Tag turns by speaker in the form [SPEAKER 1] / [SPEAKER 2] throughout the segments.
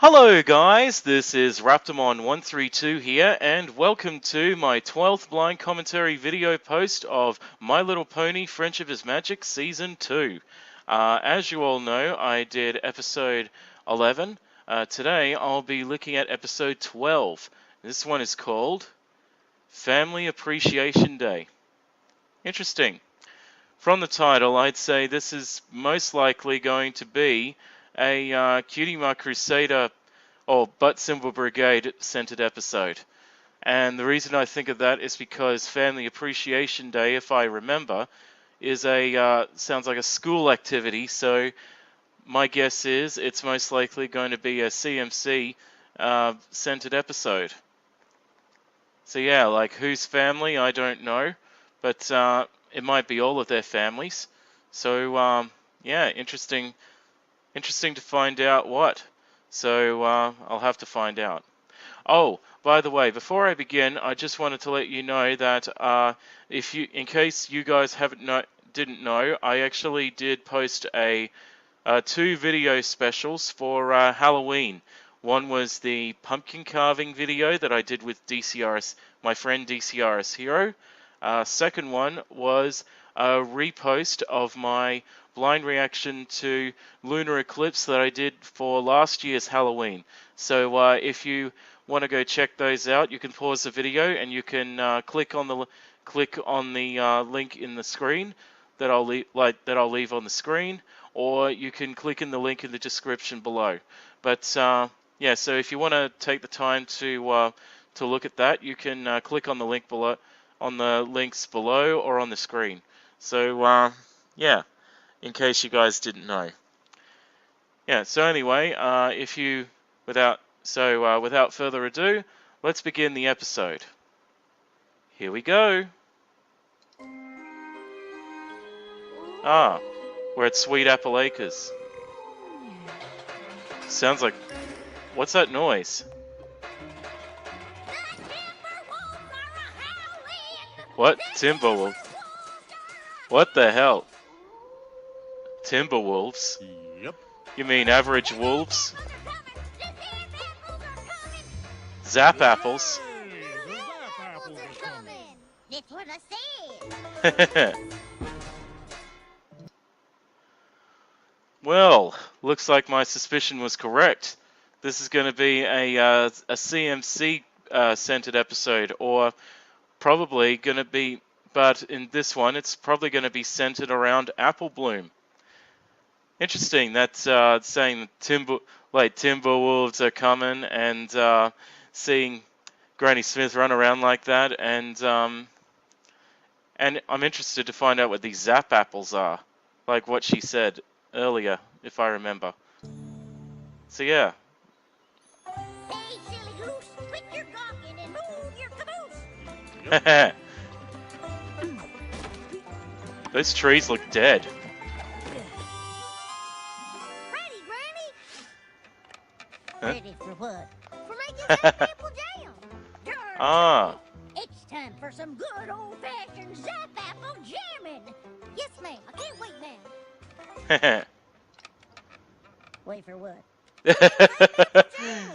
[SPEAKER 1] Hello guys, this is Raptormon 132 here, and welcome to my 12th blind commentary video post of My Little Pony Friendship is Magic Season 2. As you all know, I did episode 11. Today I'll be looking at episode 12. This one is called Family Appreciation Day. Interesting. From the title, I'd say this is most likely going to be a Cutie Mark Crusader or Butt Symbol Brigade centered episode. And the reason I think of that is because Family Appreciation Day, if I remember, is sounds like a school activity, so my guess is it's most likely going to be a CMC centered episode. So yeah, like whose family, I don't know, but it might be all of their families. So yeah, interesting to find out what. So I'll have to find out. Oh, by the way, before I begin, I just wanted to let you know that in case you guys didn't know, I actually did post two video specials for Halloween. One was the pumpkin carving video that I did with my friend DCRS Hero. Second one was a repost of my blind reaction to lunar eclipse that I did for last year's Halloween. So if you want to go check those out, you can pause the video and you can click on the link in the screen that I'll leave on the screen, or you can click in the link in the description below. But yeah, so if you want to take the time to look at that, you can click on the link below, on the links below or on the screen. So yeah, in case you guys didn't know. Yeah, so anyway, without further ado, let's begin the episode. Here we go. We're at Sweet Apple Acres. Sounds like, what's that noise? What? Timberwolf? What the hell? Timberwolves?
[SPEAKER 2] Yep.
[SPEAKER 1] You mean average wolves? Zap-apples?
[SPEAKER 3] That's what I said.
[SPEAKER 1] Well, looks like my suspicion was correct. This is going to be a CMC centered episode, or probably going to be, but in this one, it's probably going to be centered around Apple Bloom. Interesting. That's saying Timberwolves are coming, and seeing Granny Smith run around like that, and I'm interested to find out what these zap-apples are, like what she said earlier, if I remember. So yeah.
[SPEAKER 3] Hey, silly goose, quit your gawking and move your caboose.
[SPEAKER 1] Those trees look dead.
[SPEAKER 3] Ready, Granny?
[SPEAKER 1] Huh?
[SPEAKER 3] Ready for what? For making zap-apple jam.
[SPEAKER 1] Ah.
[SPEAKER 3] It's time for some good old-fashioned zap-apple jamming. Yes, ma'am. I can't wait now. Wait for what?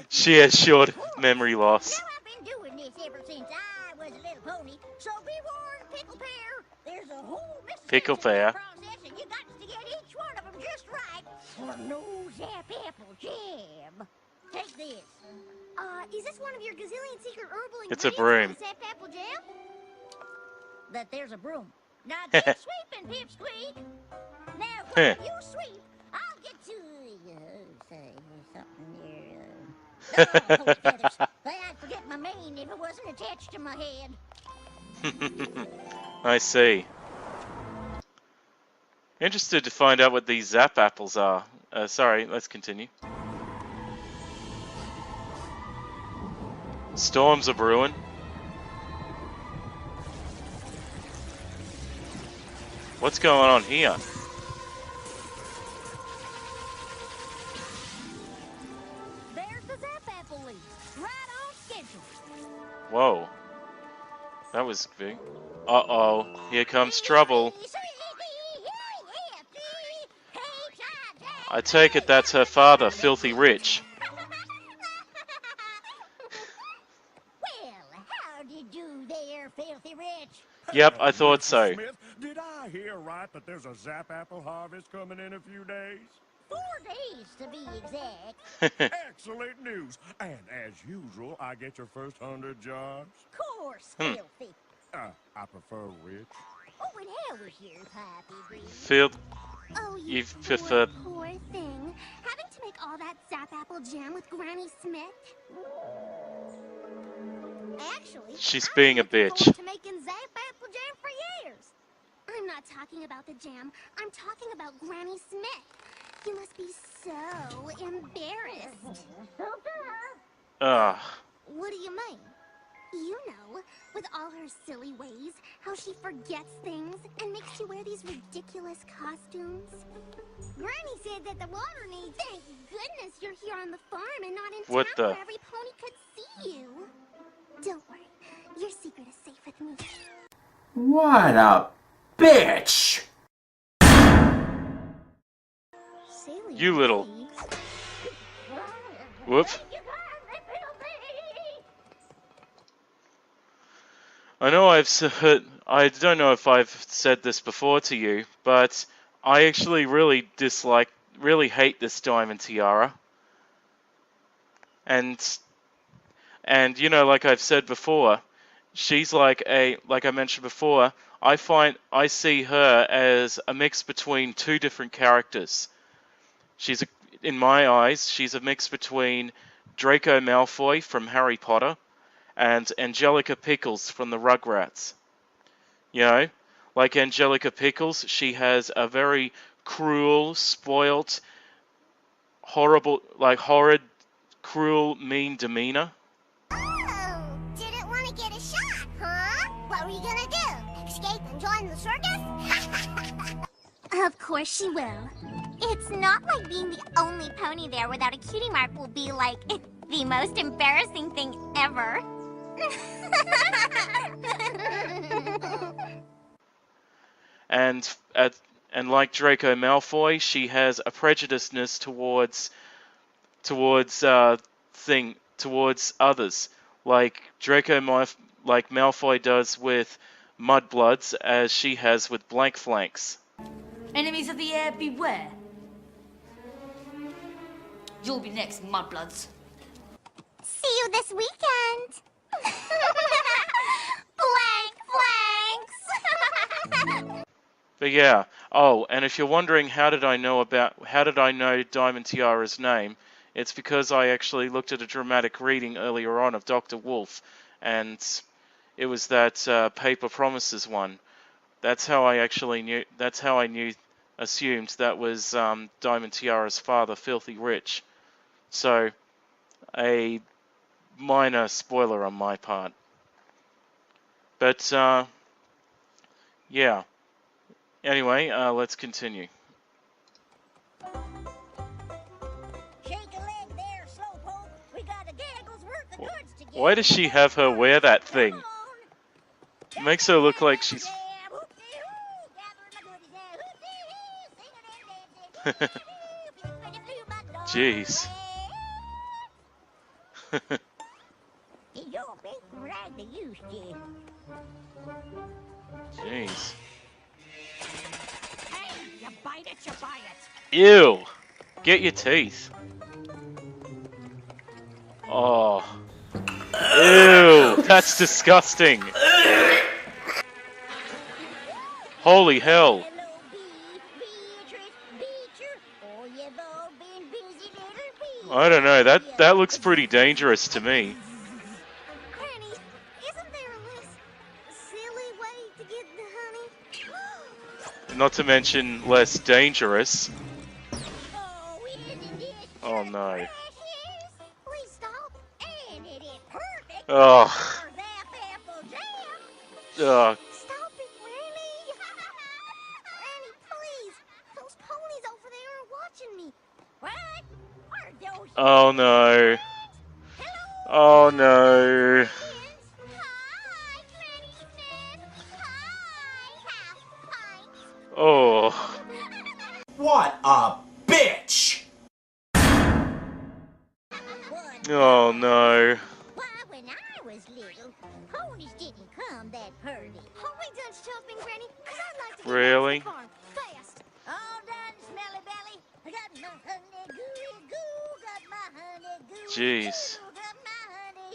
[SPEAKER 1] She has short memory loss.
[SPEAKER 3] Now, I've been doing this ever since I was a little pony, so be warned, Pickle Pear. There's a whole
[SPEAKER 1] Pickle Pear.
[SPEAKER 3] process, and you got to get each one of them just right for no zap-apple jam. Take this. Is this one of your gazillion secret herbal ingredients?
[SPEAKER 1] It's a broom.
[SPEAKER 3] For zap-apple jam? That there's a broom. Now keep sweeping, Pipsqueak. Now while you sweep, I'll get to say something here. Holy feathers. I'd forget my mane if it wasn't attached to my head.
[SPEAKER 1] I see. Interested to find out what these zap-apples are. Sorry, let's continue. Storms are brewing. What's going on here?
[SPEAKER 3] There's the zap-apple leaf, right on schedule.
[SPEAKER 1] Whoa. That was big. Uh-oh. Here comes trouble. I take it that's her father, Filthy Rich. Yep, I thought
[SPEAKER 2] Mrs.
[SPEAKER 1] so.
[SPEAKER 2] Smith, did I hear right that there's a zap-apple harvest coming in a few days?
[SPEAKER 3] 4 days to be exact.
[SPEAKER 2] Excellent news. And as usual, I get your first 100 jobs.
[SPEAKER 3] Course,
[SPEAKER 1] Hmm.
[SPEAKER 3] filthy.
[SPEAKER 2] I prefer rich.
[SPEAKER 3] Oh, and how was your poppy breed?
[SPEAKER 1] Phil,
[SPEAKER 4] Oh, you
[SPEAKER 1] you
[SPEAKER 4] poor,
[SPEAKER 1] prefer...
[SPEAKER 4] poor thing. Having to make all that zap-apple jam with Granny Smith?
[SPEAKER 3] Actually,
[SPEAKER 1] She's
[SPEAKER 4] I've
[SPEAKER 1] being
[SPEAKER 4] been
[SPEAKER 1] a
[SPEAKER 4] looking
[SPEAKER 1] bitch.
[SPEAKER 4] forward to making zap-apple jam for years. I'm not talking about the jam. I'm talking about Granny Smith. You must be so embarrassed.
[SPEAKER 1] Ugh.
[SPEAKER 4] What do you mean? You know, with all her silly ways, how she forgets things and makes you wear these ridiculous costumes. Granny said that the water needs... Thank goodness you're here on the farm and not in
[SPEAKER 1] What
[SPEAKER 4] town
[SPEAKER 1] the...
[SPEAKER 4] where every pony could see you. Don't worry, your secret is safe with me.
[SPEAKER 5] What a bitch!
[SPEAKER 4] Silly
[SPEAKER 1] You little...
[SPEAKER 4] ways.
[SPEAKER 1] Whoop. I know I've said... I don't know if I've said this before to you, but I actually really hate this diamond tiara. And you know, like I've said before, she's like I mentioned before, I see her as a mix between two different characters. In my eyes, she's a mix between Draco Malfoy from Harry Potter and Angelica Pickles from the Rugrats. You know, like Angelica Pickles, she has a very cruel, spoilt, horrid, cruel, mean demeanor.
[SPEAKER 4] Oh, didn't want to get a shot, huh? What were you gonna do? Escape and join the circus? Of course she will. It's not like being the only pony there without a cutie mark will be like the most embarrassing thing ever.
[SPEAKER 1] And like Draco Malfoy, she has a prejudiceness towards others, like Malfoy does with mudbloods, as she has with blank flanks.
[SPEAKER 6] Enemies of the air, beware. You'll be next, mudbloods.
[SPEAKER 4] See you this weekend. Blank flanks.
[SPEAKER 1] But yeah. Oh, and if you're wondering how did I know Diamond Tiara's name, it's because I actually looked at a dramatic reading earlier on of Dr. Wolf, and it was that Paper Promises one. That's how I actually knew. That's how I assumed that was Diamond Tiara's father, Filthy Rich. So, a minor spoiler on my part. But yeah. Anyway, let's continue.
[SPEAKER 3] Shake a leg there, slowpoke. We got a gaggle's worth of goods to get.
[SPEAKER 1] Why does she have her wear that thing?
[SPEAKER 3] Come on.
[SPEAKER 1] Makes her look like she's... Jeez. Jeez.
[SPEAKER 3] Hey, you bite it, you buy it.
[SPEAKER 1] Ew! Get your teeth. Oh. Ew! That's disgusting! Holy hell! I don't know, that looks pretty dangerous to me.
[SPEAKER 4] Granny, isn't there a less silly way to get the honey?
[SPEAKER 1] Not to mention less dangerous. Oh no.
[SPEAKER 4] Please stop.
[SPEAKER 3] And it is perfect
[SPEAKER 1] Oh.
[SPEAKER 3] for zap-apple jam.
[SPEAKER 1] Ugh.
[SPEAKER 4] Stop it, Granny. Granny, please. Those ponies over there are watching me.
[SPEAKER 3] What? Are those
[SPEAKER 1] Oh no. Oh no.
[SPEAKER 4] Hi, Granny Smith. Hi, half pint.
[SPEAKER 1] Oh.
[SPEAKER 5] What a bitch!
[SPEAKER 1] Oh no.
[SPEAKER 3] Why, when I was little, ponies didn't come that pearly.
[SPEAKER 4] Are we done
[SPEAKER 1] Really?
[SPEAKER 3] Fast. All done, smelly belly. I got my honey gooey goo. Got my honey gooey
[SPEAKER 1] Jeez.
[SPEAKER 3] goo. Got my honey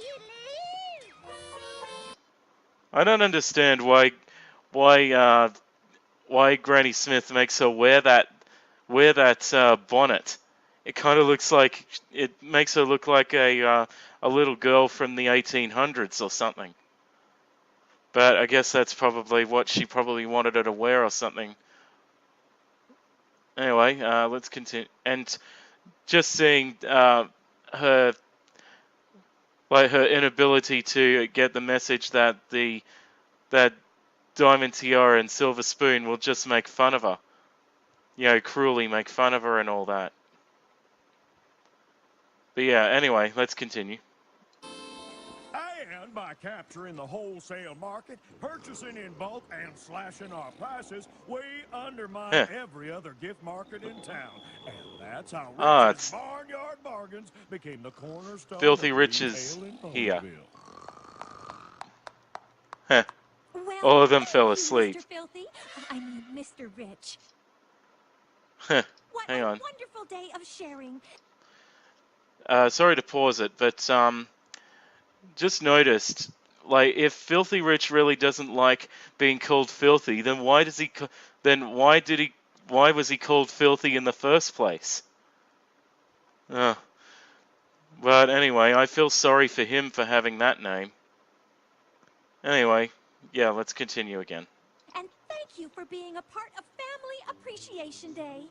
[SPEAKER 1] I don't understand why Granny Smith makes her wear that bonnet. It kind of looks like it makes her look like a little girl from the 1800s or something. But I guess that's probably what she probably wanted her to wear or something. Anyway, let's continue. And just seeing her inability to get the message that that Diamond Tiara and Silver Spoon will just make fun of her. You know, cruelly make fun of her and all that. But yeah, anyway, let's continue.
[SPEAKER 2] And by capturing the wholesale market, purchasing in bulk, and slashing our prices, we undermine every other gift market in town. And that's how Rich's Barnyard Bargains became the cornerstone
[SPEAKER 1] Filthy
[SPEAKER 2] of
[SPEAKER 1] Riches
[SPEAKER 2] retail in
[SPEAKER 1] here.
[SPEAKER 2] Ponyville.
[SPEAKER 3] Well,
[SPEAKER 1] All of them
[SPEAKER 3] thank
[SPEAKER 1] fell
[SPEAKER 3] you,
[SPEAKER 1] asleep.
[SPEAKER 3] Mr. Filthy. I mean, Mr. Rich.
[SPEAKER 1] Hang
[SPEAKER 3] What
[SPEAKER 1] on.
[SPEAKER 3] a wonderful day of sharing.
[SPEAKER 1] Sorry to pause it, but just noticed, like, if Filthy Rich really doesn't like being called filthy, then why was he called filthy in the first place? But anyway, I feel sorry for him for having that name. Anyway, yeah, let's continue again.
[SPEAKER 3] And thank you for being a part of Family Appreciation Day.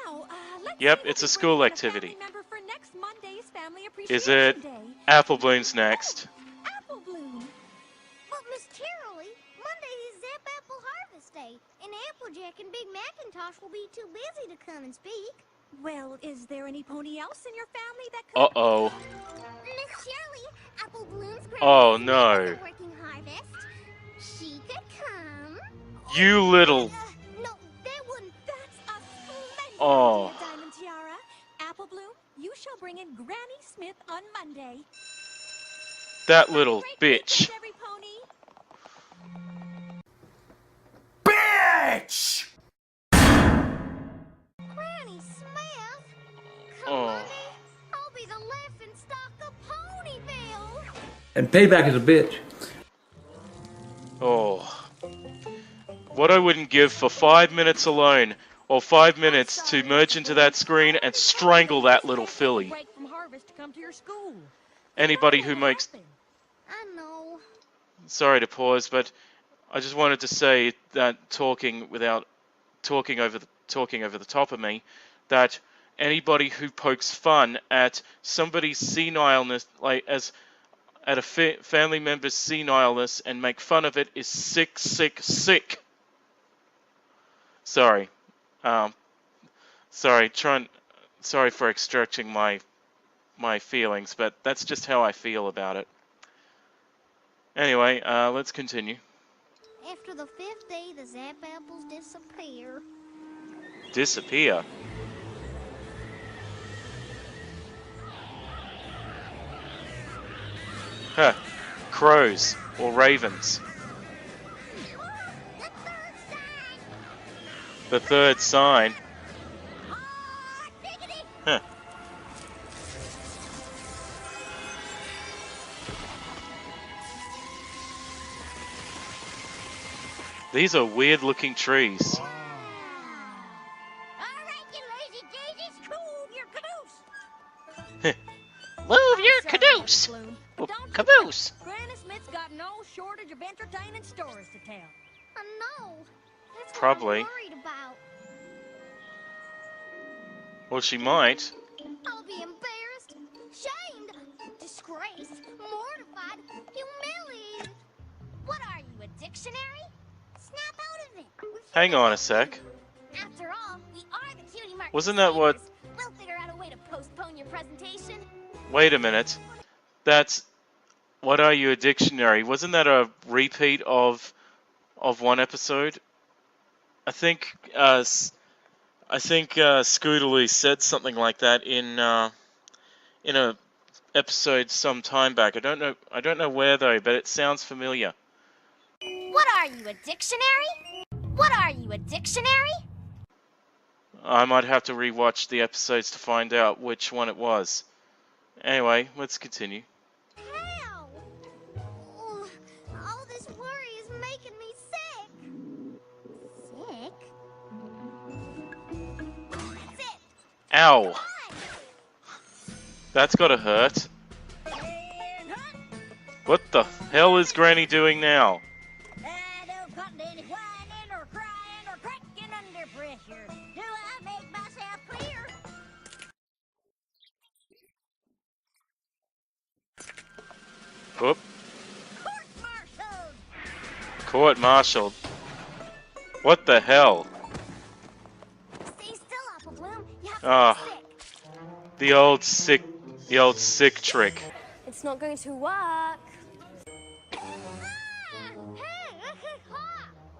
[SPEAKER 3] Now, let's
[SPEAKER 1] Yep,
[SPEAKER 3] see
[SPEAKER 1] it's
[SPEAKER 3] what
[SPEAKER 1] a
[SPEAKER 3] we
[SPEAKER 1] school
[SPEAKER 3] bring in
[SPEAKER 1] activity.
[SPEAKER 3] family member for next Monday's Family Appreciation
[SPEAKER 1] Is it
[SPEAKER 3] Day.
[SPEAKER 1] Apple Bloom's next?
[SPEAKER 3] Apple Bloom.
[SPEAKER 4] But Miss Cheerily, Monday is zap-apple harvest day, and Applejack and Big Macintosh will be too busy to come and speak.
[SPEAKER 3] Well, is there any pony else in your family that could...
[SPEAKER 1] Uh-oh.
[SPEAKER 4] Miss Shirley, Apple Bloom's
[SPEAKER 1] Oh,
[SPEAKER 4] grandma
[SPEAKER 1] no.
[SPEAKER 4] is working harvest. She could come.
[SPEAKER 1] You little...
[SPEAKER 4] No, that wouldn't.
[SPEAKER 3] That's a splendid
[SPEAKER 1] Oh.
[SPEAKER 3] idea, Diamond Tiara. Apple Bloom, you shall bring in Granny Smith on Monday.
[SPEAKER 1] That little
[SPEAKER 3] Great
[SPEAKER 1] bitch.
[SPEAKER 3] weekend, every pony.
[SPEAKER 5] Bitch!
[SPEAKER 4] Granny Smith? Come
[SPEAKER 1] Oh.
[SPEAKER 4] Monday, I'll be the laughing stock of Ponyville.
[SPEAKER 7] And payback is a bitch.
[SPEAKER 1] Oh. What I wouldn't give for 5 minutes alone, or 5 minutes to merge into that screen and strangle that little filly.
[SPEAKER 3] Break from harvest to come to your school.
[SPEAKER 1] Anybody who makes...
[SPEAKER 4] I know.
[SPEAKER 1] Sorry to pause, but I just wanted to say that talking over the top of me, that anybody who pokes fun at somebody's senileness, like at a family member's senileness, and make fun of it is sick, sick, sick. Sorry, sorry for extracting my feelings, but that's just how I feel about it. Anyway, let's continue.
[SPEAKER 4] After the 5th day, the zap-apples disappear.
[SPEAKER 1] Disappear. Huh. Crows or ravens.
[SPEAKER 4] The third sign.
[SPEAKER 1] The third sign.
[SPEAKER 4] Ah, diggity!
[SPEAKER 1] Huh. These are weird looking trees.
[SPEAKER 3] All right, you lazy daisies, move your caboose.
[SPEAKER 1] Move your
[SPEAKER 3] Sorry,
[SPEAKER 1] caboose.
[SPEAKER 3] Apple Bloom,
[SPEAKER 1] Oh,
[SPEAKER 3] but don't you
[SPEAKER 1] caboose.
[SPEAKER 3] fret. Granny Smith's got no shortage of entertaining stories to tell.
[SPEAKER 4] I know. That's
[SPEAKER 1] Probably.
[SPEAKER 4] what I'm worried about.
[SPEAKER 1] Well, she might.
[SPEAKER 4] I'll be embarrassed, shamed, disgraced, mortified, humiliated. What are you, a dictionary? Snap out of it.
[SPEAKER 1] Hang on a sec.
[SPEAKER 4] After all, we are the cutie mark.
[SPEAKER 1] Wasn't that what...
[SPEAKER 4] We'll figure out a way to postpone your presentation.
[SPEAKER 1] Wait a minute. That's... What are you, a dictionary? Wasn't that a repeat of one episode? I think Scootaloo said something like that in a episode some time back. I don't know where though, but it sounds familiar.
[SPEAKER 4] What are you, a dictionary? What are you, a dictionary?
[SPEAKER 1] I might have to rewatch the episodes to find out which one it was. Anyway, let's continue.
[SPEAKER 4] How? Ugh, all this worry is making me sick. Sick? That's it.
[SPEAKER 1] Ow!
[SPEAKER 4] Come
[SPEAKER 1] That's gotta hurt.
[SPEAKER 3] And hut.
[SPEAKER 1] What the hell is Granny doing now?
[SPEAKER 3] I don't come to any whining or crying or cracking under pressure. Do I make myself clear?
[SPEAKER 1] Whoop.
[SPEAKER 3] Court-martialed.
[SPEAKER 1] Court-martialed. What the hell?
[SPEAKER 4] on. Stay still, Apple Bloom. You have to
[SPEAKER 1] Ah.
[SPEAKER 4] be sick.
[SPEAKER 1] The old sick trick.
[SPEAKER 4] It's not going to work.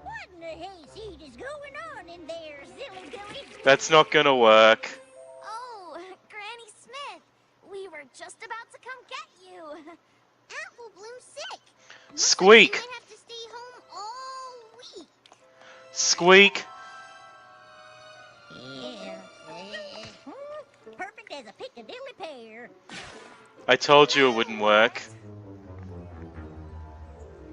[SPEAKER 3] What in the hayseed is going on in there, silly Billy?
[SPEAKER 1] That's not gonna work.
[SPEAKER 4] Oh, Granny Smith. We were just about to come get you. Apple Bloom's sick. Looks
[SPEAKER 1] Squeak.
[SPEAKER 4] Like you might have to stay home all week.
[SPEAKER 1] Squeak.
[SPEAKER 3] Yeah. Perfect as a Piccadilly pear.
[SPEAKER 1] I told you it wouldn't work.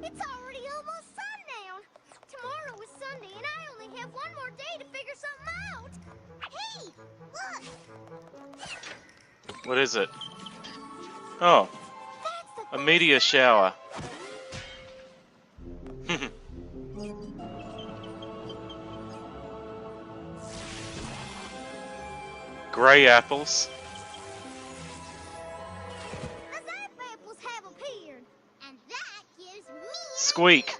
[SPEAKER 4] It's already almost sundown. Tomorrow is Sunday, and I only have one more day to figure something out. Hey, look.
[SPEAKER 1] What is it? Oh,
[SPEAKER 4] That's the
[SPEAKER 1] a meteor shower. Grey apples.
[SPEAKER 4] The zap-apples have appeared, and that gives me an
[SPEAKER 1] Squeak.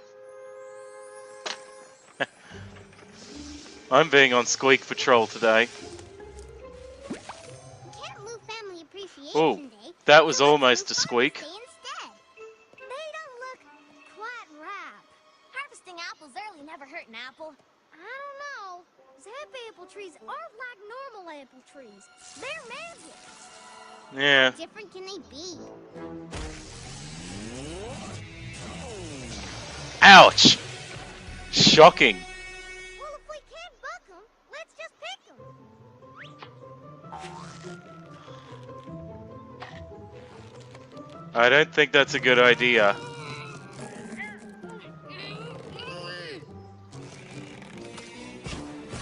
[SPEAKER 1] I'm being on Squeak Patrol today.
[SPEAKER 4] Cantaloupe Family Appreciation
[SPEAKER 1] Oh,
[SPEAKER 4] Day.
[SPEAKER 1] that was
[SPEAKER 4] so let's
[SPEAKER 1] almost
[SPEAKER 4] do
[SPEAKER 1] a squeak.
[SPEAKER 4] Father's Day instead. They don't look quite ripe. Harvesting apples early never hurt an apple. I don't know. Zap-apple trees aren't like normal apple trees. They're magic.
[SPEAKER 1] Yeah.
[SPEAKER 4] How different can they be?
[SPEAKER 1] Ouch! Shocking.
[SPEAKER 4] Well, if we can't buck them, let's just pick them.
[SPEAKER 1] I don't think that's a good idea.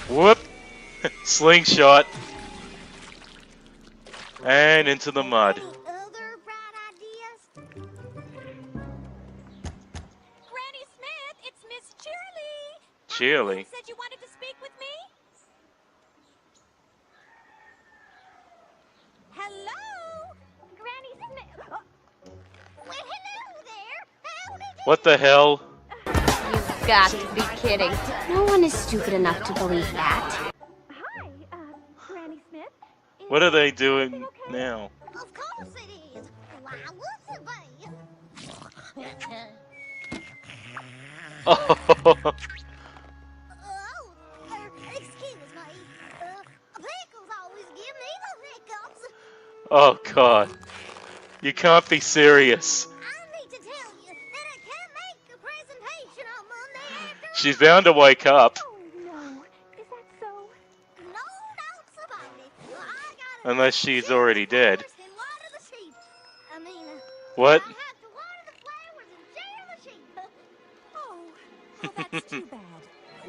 [SPEAKER 1] Whoop! Slingshot. And into the mud.
[SPEAKER 4] Any other bright ideas?
[SPEAKER 8] Granny Smith, it's Miss Cheerly.
[SPEAKER 1] Cheerly.
[SPEAKER 8] You said you wanted to speak with me? Hello? Granny Smith.
[SPEAKER 4] Well, hello there. Howdy do.
[SPEAKER 1] What the hell?
[SPEAKER 9] You've got to be kidding. No one is stupid enough to believe that.
[SPEAKER 8] Hi, Granny Smith.
[SPEAKER 1] What are they doing now?
[SPEAKER 4] Of course it is. Why wouldn't it be?
[SPEAKER 1] Oh,
[SPEAKER 4] Oh, excuse me. Pickles always give me the hiccups.
[SPEAKER 1] oh God. You can't be serious.
[SPEAKER 4] I need to tell you that I can't make a presentation on Monday afternoon.
[SPEAKER 1] She's bound to wake up.
[SPEAKER 8] Oh, no. Is that so?
[SPEAKER 4] No doubts about it. I gotta
[SPEAKER 1] Unless she's already dead.
[SPEAKER 4] first and water the sheep. I mean,
[SPEAKER 1] What?
[SPEAKER 4] I have to water the flowers and jail the sheep.
[SPEAKER 8] Oh, that's too bad.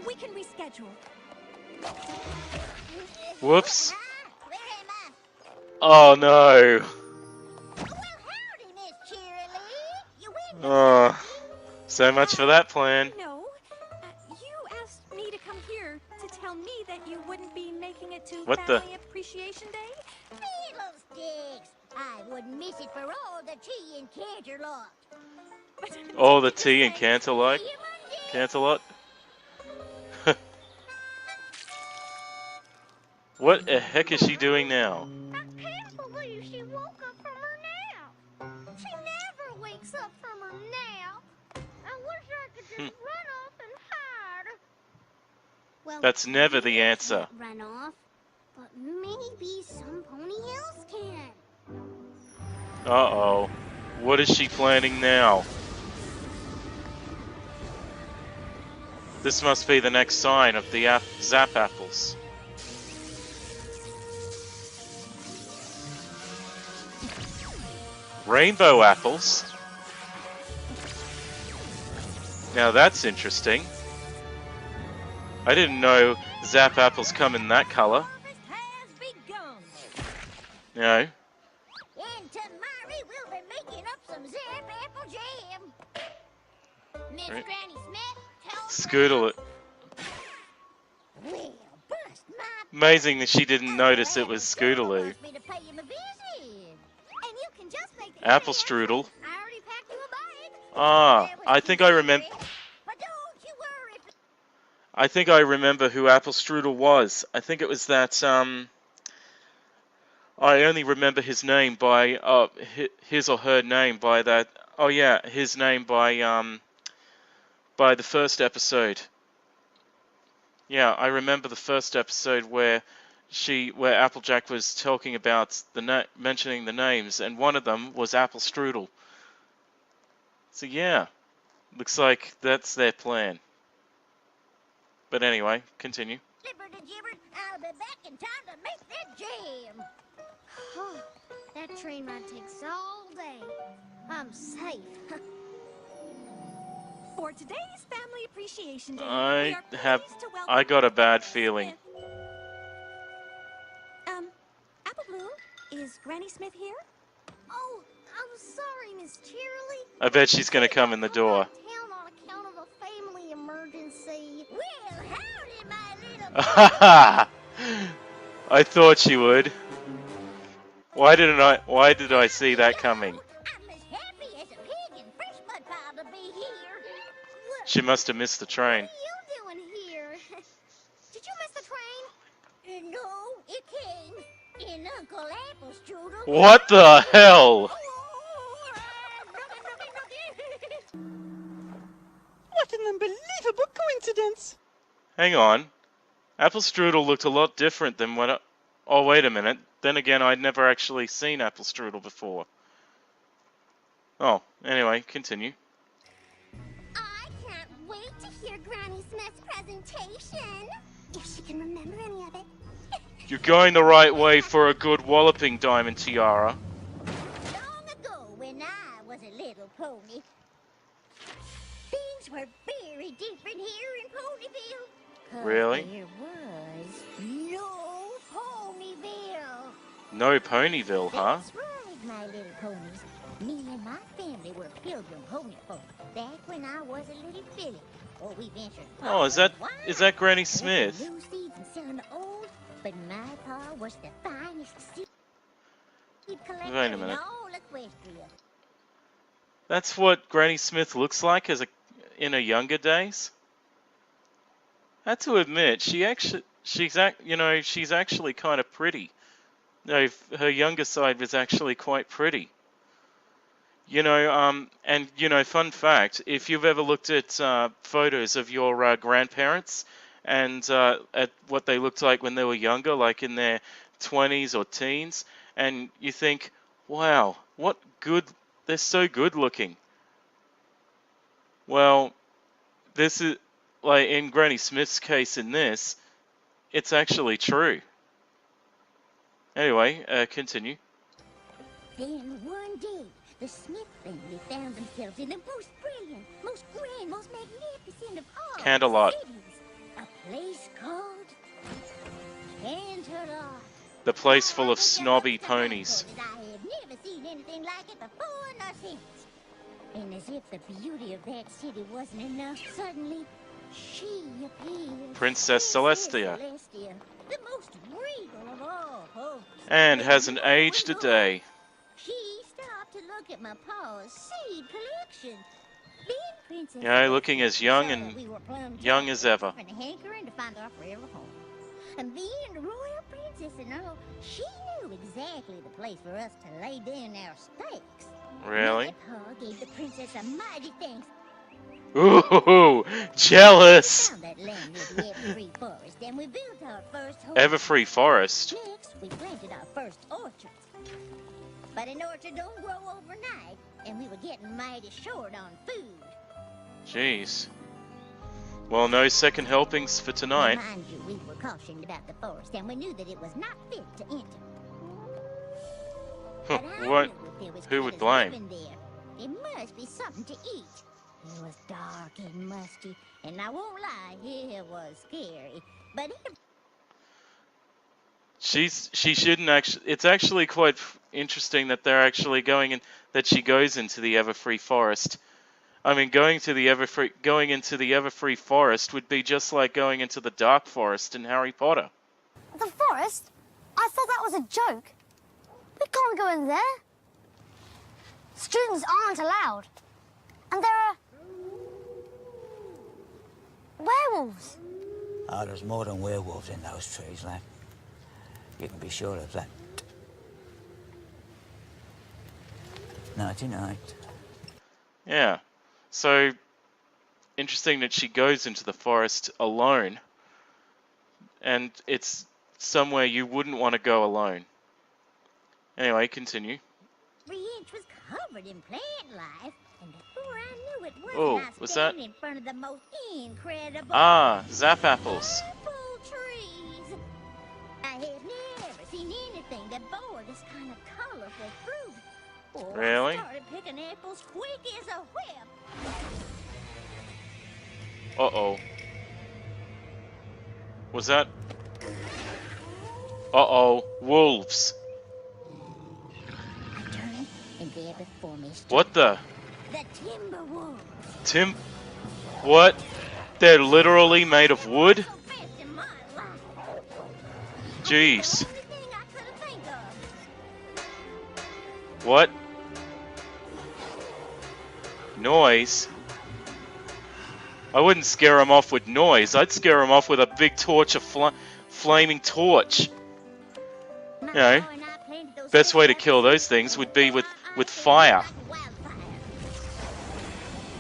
[SPEAKER 8] We can reschedule.
[SPEAKER 1] Whoops.
[SPEAKER 4] Where am I?
[SPEAKER 1] Oh no.
[SPEAKER 3] Well, howdy, Miss Cheerily. You win.
[SPEAKER 1] Oh, so much for that plan.
[SPEAKER 8] No. You asked me to come here to tell me that you wouldn't be making it to
[SPEAKER 1] What the-
[SPEAKER 8] Family Appreciation Day.
[SPEAKER 3] Fiddlesticks. I wouldn't miss it for all the tea and canterlot.
[SPEAKER 1] All the tea and canterlot.
[SPEAKER 3] See you Monday.
[SPEAKER 1] Canterlot. What the heck is she doing now?
[SPEAKER 4] I can't believe she woke up from her nap. She never wakes up from her nap. I wish I could just run off and hide. Well,
[SPEAKER 1] That's never the
[SPEAKER 4] I
[SPEAKER 1] answer.
[SPEAKER 4] can't run off, but maybe some pony else can.
[SPEAKER 1] Uh-oh. What is she planning now? This must be the next sign of the zap-apples. Rainbow apples? Now that's interesting. I didn't know zap-apples come in that color. No.
[SPEAKER 3] And tomorrow we'll be making up some zap-apple jam. Miss
[SPEAKER 1] Right.
[SPEAKER 3] Granny Smith, tell
[SPEAKER 1] Scoodle it.
[SPEAKER 3] Well, bust my
[SPEAKER 1] Amazing that she didn't notice it was Scootaloo.
[SPEAKER 3] wants me to pay him a visit. And you can just make the
[SPEAKER 1] Apple strudel.
[SPEAKER 3] I already packed you a bag.
[SPEAKER 1] Ah, I think I remember.
[SPEAKER 3] But don't you worry.
[SPEAKER 1] I think I remember who Apple Strudel was. I think it was that. I only remember his name by his or her name by that. Oh yeah, his name by the first episode. Yeah, I remember the first episode where Applejack was talking about mentioning the names, and one of them was Apple Strudel. So yeah, looks like that's their plan. But anyway, continue.
[SPEAKER 3] Gibber, I'll be back in time to make that jam.
[SPEAKER 4] That train ride takes all day. I'm safe.
[SPEAKER 8] For today's Family Appreciation Day,
[SPEAKER 1] I
[SPEAKER 8] we are pleased to welcome
[SPEAKER 1] I got a bad feeling.
[SPEAKER 8] Apple Bloom, is Granny Smith here?
[SPEAKER 4] Oh, I'm sorry, Miss Cheerily.
[SPEAKER 1] I bet she's gonna come in the door.
[SPEAKER 4] Town on account of a family emergency.
[SPEAKER 3] Well, howdy, my little
[SPEAKER 1] I thought she would. Why did I see that coming?
[SPEAKER 3] I'm as happy as a pig in fresh mud pile to be here.
[SPEAKER 1] She must have missed the train.
[SPEAKER 4] What are you doing here? Did you miss the train?
[SPEAKER 3] No, it came in Uncle Apple Strudel.
[SPEAKER 1] What the hell?
[SPEAKER 10] What an unbelievable coincidence!
[SPEAKER 1] Hang on. Apple Strudel looked a lot different than what. Oh, wait a minute. Then again, I'd never actually seen Apple Strudel before. Oh, anyway, continue.
[SPEAKER 4] I can't wait to hear Granny Smith's presentation. If she can remember any of it.
[SPEAKER 1] You're going the right way for a good walloping, Diamond Tiara.
[SPEAKER 3] Long ago, when I was a little pony, things were very different here in Ponyville. 'Cause
[SPEAKER 1] Really?
[SPEAKER 3] There was no Ponyville.
[SPEAKER 1] No Ponyville, huh?
[SPEAKER 3] That's right, my little ponies. Me and my family were pilgrim pony folk back when I was a little filly. Oh, we ventured.
[SPEAKER 1] Oh, is that Granny Smith?
[SPEAKER 3] Loose seeds and selling the old, but my pa was the finest seed collector
[SPEAKER 1] Wait a
[SPEAKER 3] in
[SPEAKER 1] minute.
[SPEAKER 3] all Equestria.
[SPEAKER 1] That's what Granny Smith looks like in her younger days. I have to admit, she's actually kind of pretty. No, her younger side was actually quite pretty. Fun fact, if you've ever looked at photos of your grandparents and at what they looked like when they were younger, like in their 20s or teens, and you think, wow, they're so good looking. Well, this is, like in Granny Smith's case in this, it's actually true. Anyway, continue.
[SPEAKER 3] Then one day, the Smith family found themselves in the most brilliant, most grand, most magnificent of all
[SPEAKER 1] Canterlot.
[SPEAKER 3] cities. A place called Canterlot.
[SPEAKER 1] The place full of snobby ponies.
[SPEAKER 3] I have never seen anything like it before nor since. And as if the beauty of that city wasn't enough, suddenly she appeared.
[SPEAKER 1] Princess Celestia.
[SPEAKER 3] Celestia, the most regal of all folks.
[SPEAKER 1] And hasn't aged a day.
[SPEAKER 3] She stopped to look at my pa's seed collection. Being Princess
[SPEAKER 1] Yeah, looking as young
[SPEAKER 3] Celestia,
[SPEAKER 1] and
[SPEAKER 3] we were plumb
[SPEAKER 1] young as ever.
[SPEAKER 3] and hankering to find our forever home. And being the royal princess and all, she knew exactly the place for us to lay down our stakes.
[SPEAKER 1] Really?
[SPEAKER 3] My pa gave the princess a mighty thanks.
[SPEAKER 1] Ooh, jealous.
[SPEAKER 3] Found that land near the Everfree Forest, and we built our first home.
[SPEAKER 1] Everfree Forest.
[SPEAKER 3] Next, we planted our first orchard. But an orchard don't grow overnight, and we were getting mighty short on food.
[SPEAKER 1] Jeez. Well, no second helpings for tonight.
[SPEAKER 3] Mind you, we were cautioned about the forest, and we knew that it was not fit to enter. But I
[SPEAKER 1] What?
[SPEAKER 3] knew if there was
[SPEAKER 1] Who would
[SPEAKER 3] critters
[SPEAKER 1] blame?
[SPEAKER 3] living there, there must be something to eat. It was dark and musty, and I won't lie, it was scary. But
[SPEAKER 1] She shouldn't actually. It's actually quite interesting that they're actually going in. That she goes into the Everfree Forest. I mean, going into the Everfree Forest would be just like going into the Dark Forest in Harry Potter.
[SPEAKER 4] The forest? I thought that was a joke. We can't go in there. Students aren't allowed. And there are werewolves.
[SPEAKER 11] Oh, there's more than werewolves in those trees, lad. You can be sure of that. Nighty-night.
[SPEAKER 1] Yeah. So, interesting that she goes into the forest alone. And it's somewhere you wouldn't want to go alone. Anyway, continue.
[SPEAKER 3] Ridge was covered in plant life, and before I knew it,
[SPEAKER 1] Oh,
[SPEAKER 3] I
[SPEAKER 1] was
[SPEAKER 3] standing
[SPEAKER 1] that-
[SPEAKER 3] in front of the most incredible
[SPEAKER 1] Ah, zap-apples.
[SPEAKER 3] apple trees. I had never seen anything that bore this kind of colorful fruit. Oh,
[SPEAKER 1] Really?
[SPEAKER 3] I started picking apples quick as a whip.
[SPEAKER 1] Uh-oh. Was that... Uh-oh. Wolves.
[SPEAKER 3] I turned, and there before me stood
[SPEAKER 1] What the...
[SPEAKER 3] the timber wolves.
[SPEAKER 1] What? They're literally made of wood?
[SPEAKER 3] So fast in my life.
[SPEAKER 1] Jeez.
[SPEAKER 3] The only thing I could think of.
[SPEAKER 1] What? Noise? I wouldn't scare them off with noise. I'd scare them off with a big torch, flaming torch. You know, best way to kill those things would be with fire.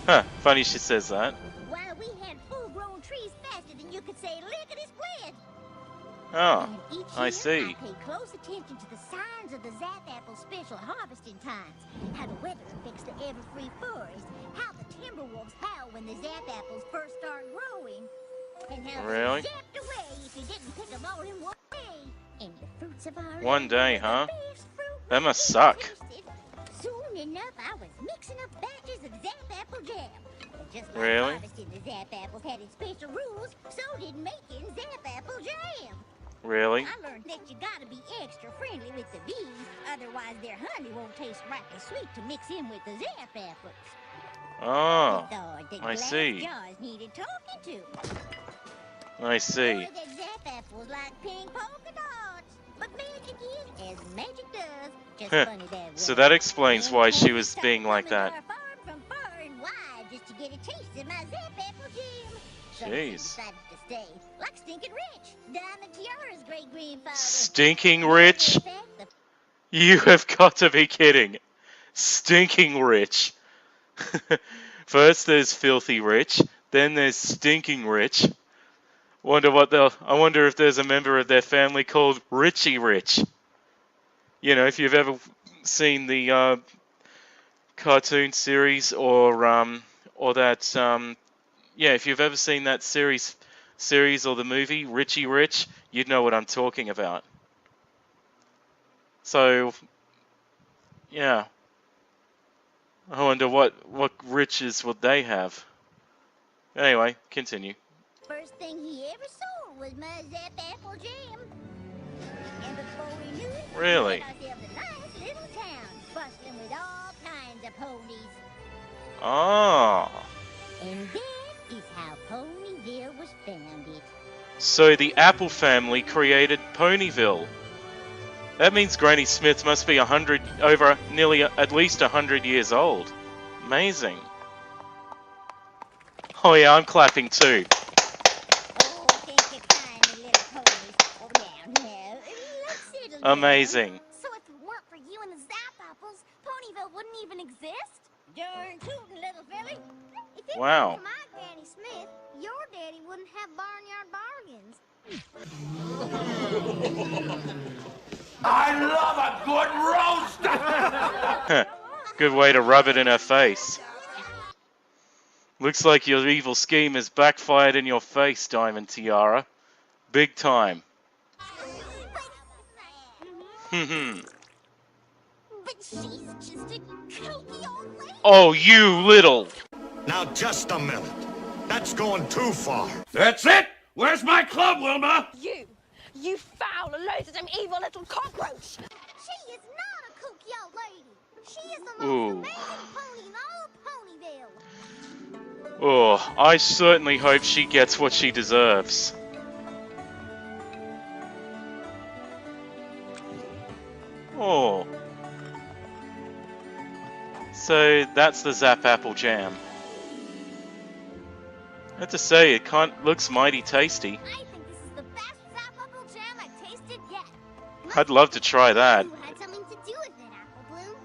[SPEAKER 1] Huh, funny she says that.
[SPEAKER 3] While we had full-grown trees faster than you could say lickety-split.
[SPEAKER 1] Oh,
[SPEAKER 3] And each
[SPEAKER 1] I
[SPEAKER 3] year,
[SPEAKER 1] see.
[SPEAKER 3] I pay close attention to the signs of the zap-apple special harvesting times, how the weather affects the Everfree Forest, how the timber wolves howl when the zap-apples first start growing, and how
[SPEAKER 1] Really?
[SPEAKER 3] they zapped away if you didn't pick them all in one day. And the fruits of our
[SPEAKER 1] One day,
[SPEAKER 3] land were
[SPEAKER 1] huh?
[SPEAKER 3] the best fruit
[SPEAKER 1] That
[SPEAKER 3] we
[SPEAKER 1] must
[SPEAKER 3] ever
[SPEAKER 1] suck.
[SPEAKER 3] tasted. Soon enough, I was mixing up batches of zap-apple jam. But just like
[SPEAKER 1] Really?
[SPEAKER 3] harvesting the zap-apples had its special rules, so did making zap-apple jam.
[SPEAKER 1] Really?
[SPEAKER 3] I learned that you gotta be extra friendly with the bees, otherwise their honey won't taste right and sweet to mix in with the zap-apples.
[SPEAKER 1] Oh,
[SPEAKER 3] We thought that
[SPEAKER 1] I
[SPEAKER 3] glass
[SPEAKER 1] see.
[SPEAKER 3] jars needed talking to.
[SPEAKER 1] I see.
[SPEAKER 3] Or that zap-apples like pink polka dots. But magic is as magic does. Just funny that
[SPEAKER 1] So
[SPEAKER 3] way.
[SPEAKER 1] that explains
[SPEAKER 3] And
[SPEAKER 1] why she
[SPEAKER 3] Tony
[SPEAKER 1] was
[SPEAKER 3] stopped
[SPEAKER 1] being like
[SPEAKER 3] coming to
[SPEAKER 1] that.
[SPEAKER 3] our farm from far and wide just to get a taste of my zap-apple jam. So he
[SPEAKER 1] Jeez.
[SPEAKER 3] decided to stay, like Stinking Rich, Diamond Tiara's great-grandfather.
[SPEAKER 1] Stinking rich?
[SPEAKER 3] In fact, the
[SPEAKER 1] You have got to be kidding. Stinking rich. First there's filthy rich, then there's stinking rich. I wonder if there's a member of their family called Richie Rich. You know, if you've ever seen the cartoon series or that yeah, if you've ever seen that series or the movie Richie Rich, you'd know what I'm talking about. So yeah, I wonder what riches would they have. Anyway, continue.
[SPEAKER 3] first thing he ever saw was my zap-apple jam. And before we knew it,
[SPEAKER 1] Really?
[SPEAKER 3] we had ourselves a nice little town, bustling with all kinds of ponies.
[SPEAKER 1] Ah,
[SPEAKER 3] And that is how Ponyville was founded.
[SPEAKER 1] so the Apple family created Ponyville. That means Granny Smith must be at least 100 years old. Amazing. Oh yeah, I'm clapping too.
[SPEAKER 3] Oh, thank you kindly, little ponies. Oh, now, let's settle down.
[SPEAKER 1] Amazing.
[SPEAKER 4] So if it weren't for you and the zap-apples, Ponyville wouldn't even exist?
[SPEAKER 3] Darn tootin', little filly.
[SPEAKER 4] If it
[SPEAKER 1] Wow.
[SPEAKER 4] weren't for my Granny Smith, your daddy wouldn't have barnyard bargains.
[SPEAKER 5] I love a good roast!
[SPEAKER 1] Good way to rub it in her face. Looks like your evil scheme has backfired in your face, Diamond Tiara. Big time.
[SPEAKER 3] But she's just a kooky old lady.
[SPEAKER 1] Oh, you little.
[SPEAKER 12] Now just a minute. That's going too far.
[SPEAKER 5] That's it! Where's my club, Wilma?
[SPEAKER 9] You foul, loathsome, evil little cockroach!
[SPEAKER 3] She is not a kooky old lady. She is the most
[SPEAKER 1] Ooh.
[SPEAKER 3] amazing pony in all Ponyville.
[SPEAKER 1] Oh, I certainly hope she gets what she deserves. Oh. So that's the zap-apple jam. I have to say, it looks mighty tasty.
[SPEAKER 3] I think this is the best zap-apple jam I've tasted yet.
[SPEAKER 1] I'd love to try that.
[SPEAKER 3] You had something to do with it, Apple Bloom.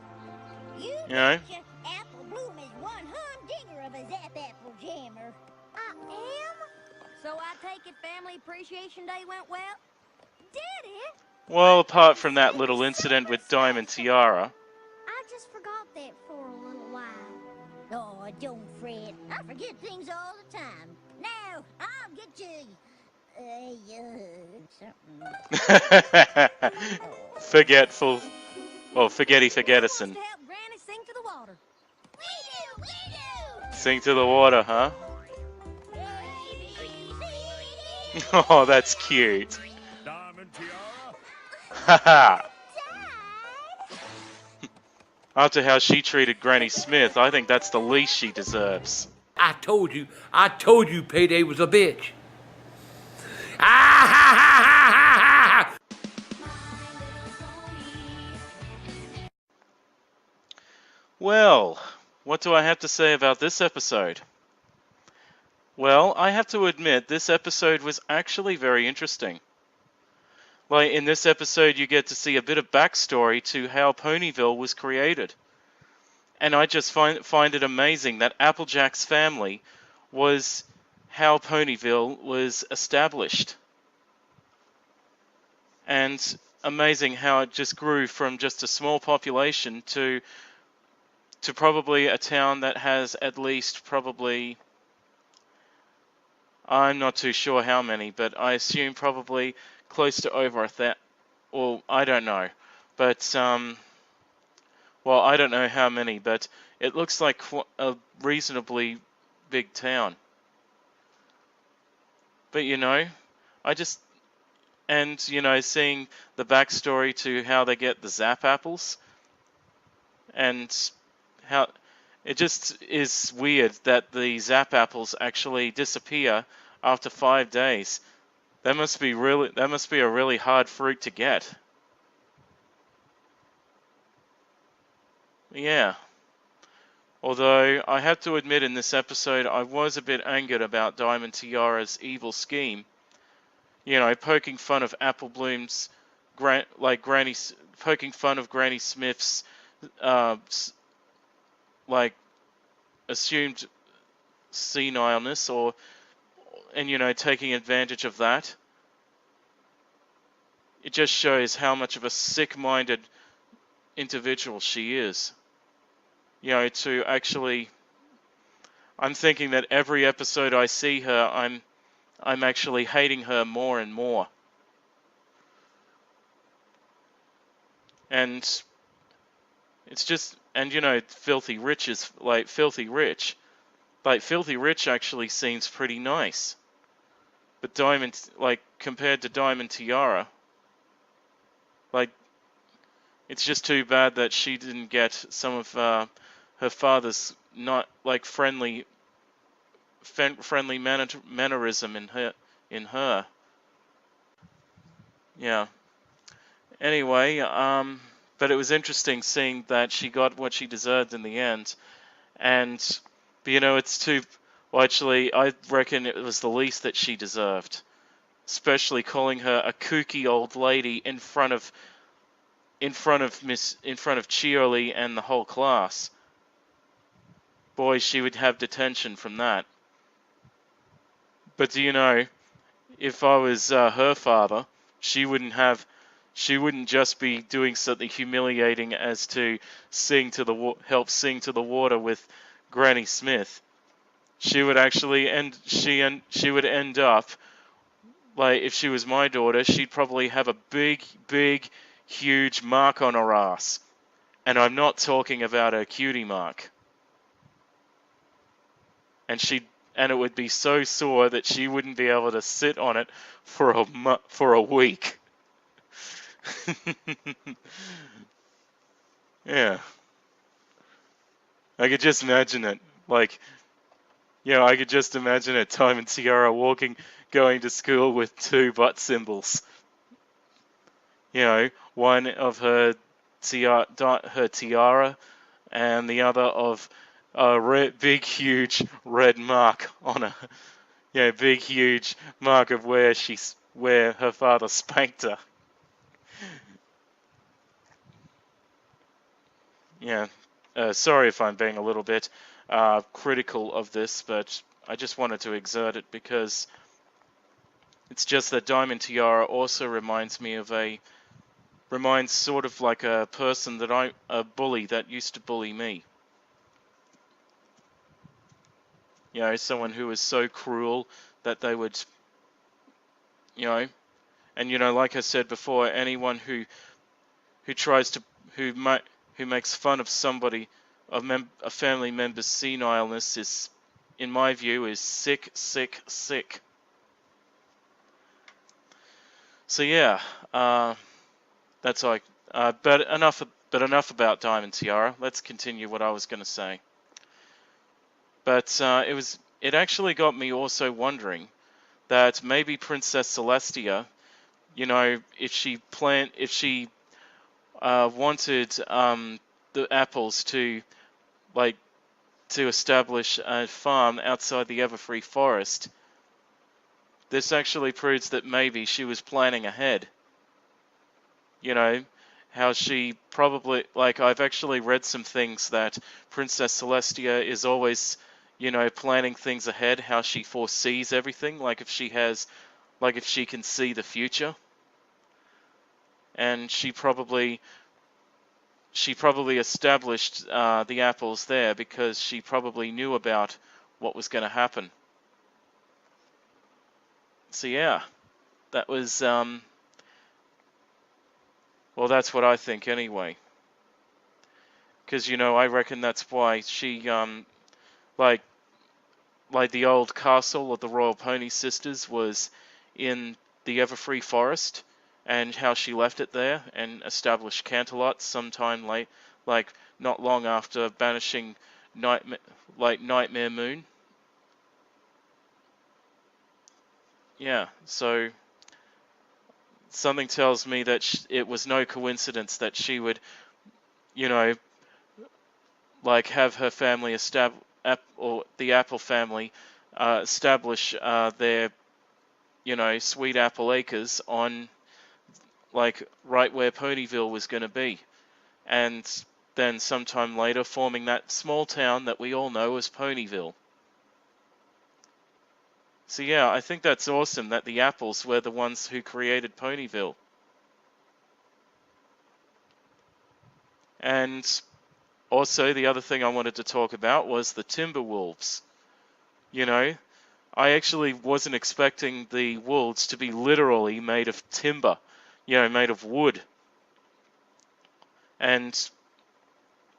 [SPEAKER 1] You know?
[SPEAKER 3] Apple Bloom is one humdinger of a zap-apple jammer. I am? So I take it Family Appreciation Day went well? Did it?
[SPEAKER 1] Well, apart from that little incident with Diamond Tiara.
[SPEAKER 3] I just forgot that for a little while. Oh, don't fret. I forget things all the time. Now, I'll get you... something.
[SPEAKER 1] Forgetful. Or forgetty-forgetison.
[SPEAKER 3] To help Granny sing to the water. We do!
[SPEAKER 1] Sing to the water, huh? Oh, that's cute.
[SPEAKER 2] Diamond Tiara?
[SPEAKER 1] Haha. After how she treated Granny Smith, I think that's the least she deserves.
[SPEAKER 7] I told you Payday was a bitch. Ah, ha, ha, ha, ha, ha.
[SPEAKER 1] Well, what do I have to say about this episode? Well, I have to admit, this episode was actually very interesting. Like, in this episode, you get to see a bit of backstory to how Ponyville was created. And I just find it amazing that Applejack's family was how Ponyville was established. And amazing how it just grew from just a small population to probably a town that has at least probably... I'm not too sure how many, but I assume probably close to over 1,000. Well, I don't know. But, well, I don't know how many, but it looks like a reasonably big town. But, you know, and, you know, seeing the backstory to how they get the zap-apples, and how it just is weird that the zap-apples actually disappear after 5 days. That must be a really hard fruit to get. Yeah. Although, I have to admit in this episode, I was a bit angered about Diamond Tiara's evil scheme. You know, poking fun of Apple Bloom's, poking fun of Granny Smith's, like, assumed senileness, and, you know, taking advantage of that. It just shows how much of a sick-minded individual she is. You know, to actually... I'm thinking that every episode I see her, I'm actually hating her more and more. And it's just... And, you know, Filthy Rich is, like, Filthy Rich. Like, Filthy Rich actually seems pretty nice. But Diamond, like, compared to Diamond Tiara, like, it's just too bad that she didn't get some of her father's not, like, friendly mannerism in her. Yeah. Anyway, but it was interesting seeing that she got what she deserved in the end. And, you know, well, actually, I reckon it was the least that she deserved. Especially calling her a kooky old lady in front of Chioli and the whole class. Boy, she would have detention from that. But do you know, if I was her father, she wouldn't just be doing something humiliating as to help sing to the water with Granny Smith. she would actually she would end up, like, if she was my daughter, she'd probably have a big, huge mark on her ass. And I'm not talking about a cutie mark. And it would be so sore that she wouldn't be able to sit on it for a week. Yeah. I could just imagine it. Like, I could just imagine it, Time and Tiara going to school with two butt symbols. One of her tiara, and the other of a big, huge red mark on her. Big, huge mark of where her father spanked her. Yeah. Sorry if I'm being a little bit critical of this, but I just wanted to exert it because it's just that Diamond Tiara also reminds sort of like a person a bully that used to bully me. Someone who was so cruel that they would, and like I said before, anyone who tries to, who makes fun of somebody, a family member's senileness is, in my view, is sick, sick, sick. So yeah, that's like, but enough about Diamond Tiara. Let's continue what I was going to say. But it actually got me also wondering that maybe Princess Celestia, if she wanted the apples to establish a farm outside the Everfree Forest, this actually proves that maybe she was planning ahead. How she probably, I've actually read some things that Princess Celestia is always, planning things ahead, how she foresees everything, if she can see the future. And she probably established the apples there because she probably knew about what was going to happen. So yeah, that was, well, that's what I think anyway. Because, I reckon that's why she, like the old castle of the Royal Pony Sisters was in the Everfree Forest, and how she left it there and established Canterlot sometime late, not long after banishing Nightmare Moon. Yeah, so something tells me that it was no coincidence that she would, have her family or the Apple family establish their, Sweet Apple Acres on, right where Ponyville was going to be. And then sometime later forming that small town that we all know as Ponyville. So yeah, I think that's awesome that the apples were the ones who created Ponyville. And also, the other thing I wanted to talk about was the Timberwolves. I actually wasn't expecting the wolves to be literally made of timber, made of wood. And,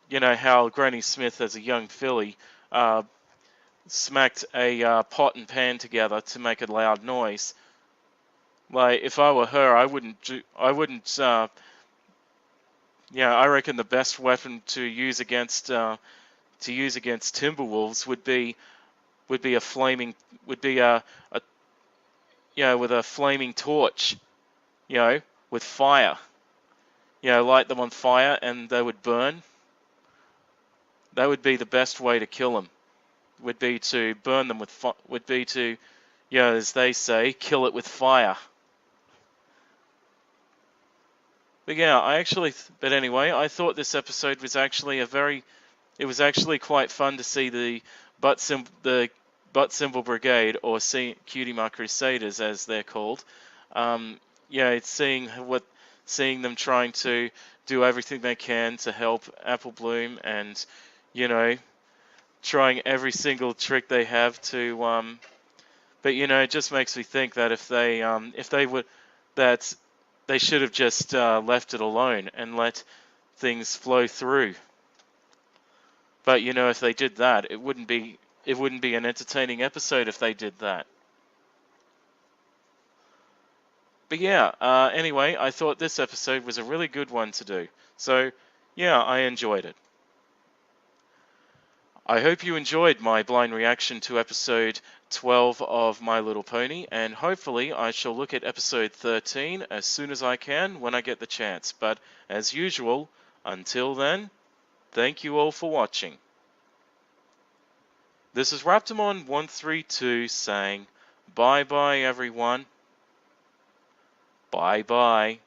[SPEAKER 1] how Granny Smith, as a young filly, smacked a pot and pan together to make a loud noise. If I were her, I reckon the best weapon to use against Timberwolves would be a flaming, with a flaming torch, with fire. Light them on fire and they would burn. That would be the best way to kill them. Would be to burn them as they say, kill it with fire. But yeah, but anyway, I thought this episode was actually it was actually quite fun to see the butt symbol brigade, or Cutie Mark Crusaders as they're called. It's seeing them trying to do everything they can to help Apple Bloom and, trying every single trick they have to. But you know, it just makes me think that if they would, that they should have just left it alone and let things flow through. But you know, if they did that, it wouldn't be an entertaining episode if they did that. But yeah, anyway, I thought this episode was a really good one to do. So yeah, I enjoyed it. I hope you enjoyed my blind reaction to episode 12 of My Little Pony, and hopefully I shall look at episode 13 as soon as I can when I get the chance. But as usual, until then, thank you all for watching. This is Raptormon132 saying bye bye everyone. Bye bye.